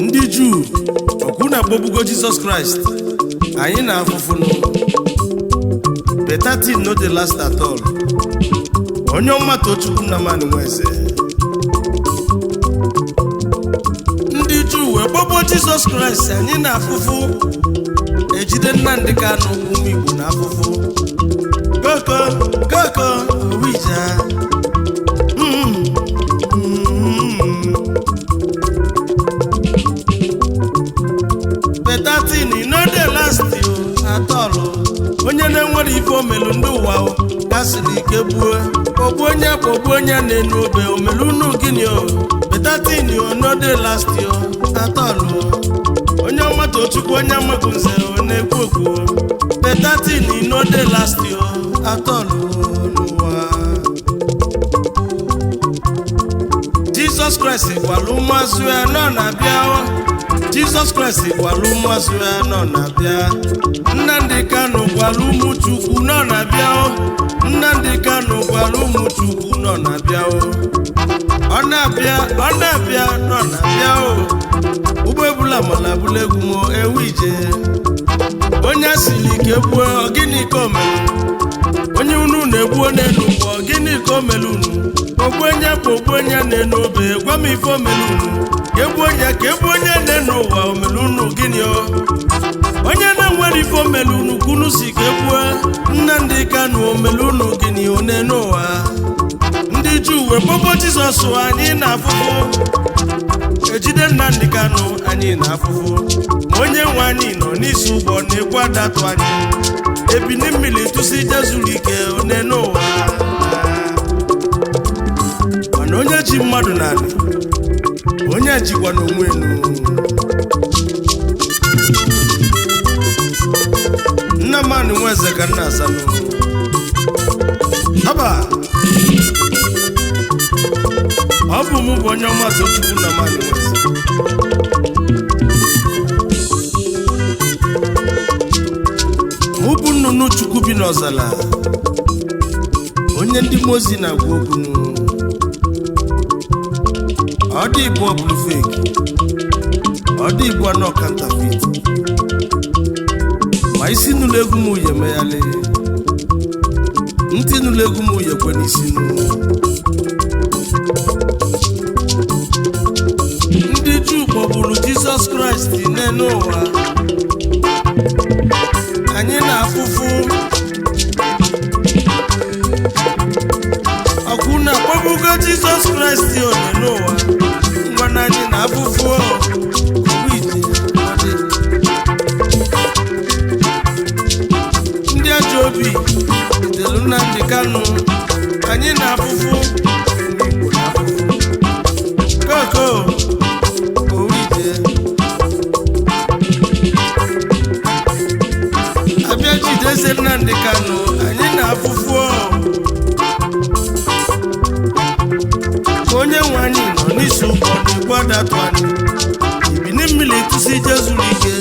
ndị Juu ọkụ na-akpọgbugo Jesus Christ anyị na-afụfụnụ better thing no dey last at all. Onyeoma Tochukwu Nnamani Nwaeze ndị Juu wee gbagbuo Jesus Christ anyị na-afụfụ ejide Nnamdi Kanu ụmụ Igbo na-afụfụ koko owija better thing no dey last at all. Onye na-enwere ife omelu ndị ụwa gasịrị ike ogbu onye na-enu obe omelu unu gịnị better thing no dey last at all. Onyeoma Tochukwu onye amaghị nze na-ekwu okwu better thing no dey last at all n'ụwa. Jesus Christ gwara ụmụazụ ya nọ na-abịa. Jesus Christ gwara ụmụazụ ya nọ na-abịa. Nnamdi Kanu gwara ụmụ Chukwu nọ na-abịa. Nnamdi Kanu gwara ụmụ Chukwu nọ na-abịa. Ọ na-abịa nọ na-abịa. Ụgbọ ebula mala bụla egwu m ewu ije. Onye asịrị ike gbuo gịnị ka o mere? Onye unu na-egbuo n'elu ụgbọ gịnị ka o mere unu? Ogbu onye na-enu obe gwa m ife o mere unu. Ka egbu onye na-enu ụwa o mere unu gịnị onye na-enwere ife o mere unu kunu si ka egbuo Nnamdi Kanu o mere unu gịnị o na-enu ụwa. Ndị Juu wee kpọkpọ Jizọs anyị na-afụfụ ejide Nnamdi Kanu anyị na-afụfụ ma onye nwe anyị nọ n'isi ụgbọ na-egbu adatụ anyị ebini mmiri tụsi jezuru ike o na-enu ụwa. Mana onye ji mmadụ narị onye jikwa n'onwe enu. Nnamani Nwaeze ka nna asanụ aba ọ bụ mụ bụ Onyeoma Tochukwu Nnamani Nwaeze. Mụ bụ nnụnụ Chukwu bi n'ọzala onye ndị mozi na-agwa okwu. Ọ dị Igbo ọ bụrụ fake, ọ dị Igbo anọ counterfeit. Ma isi nụlụ egwu m uye meghali ntị nụlụ egwu m uye kwe n'isi nụ. Ndị Juu kpọgburu Jesus Christ n'elu ụwa anyị na-afụfụ ọkụ na-akpọgbugo Jesus Christ n'elu ụwa ngwana anyị na-afụfụ ndị ajọ obi delu Nnamdi Kanu anyị na-afụfụ Igbo na-afụfụ koko owije abịa jideze Nnamdi Kanu anyị na-afụfụ onye nwe anyị nọ n'isi ụgbọ na-egbu adatụ anyị ebini mmiri tụsi jezuru ike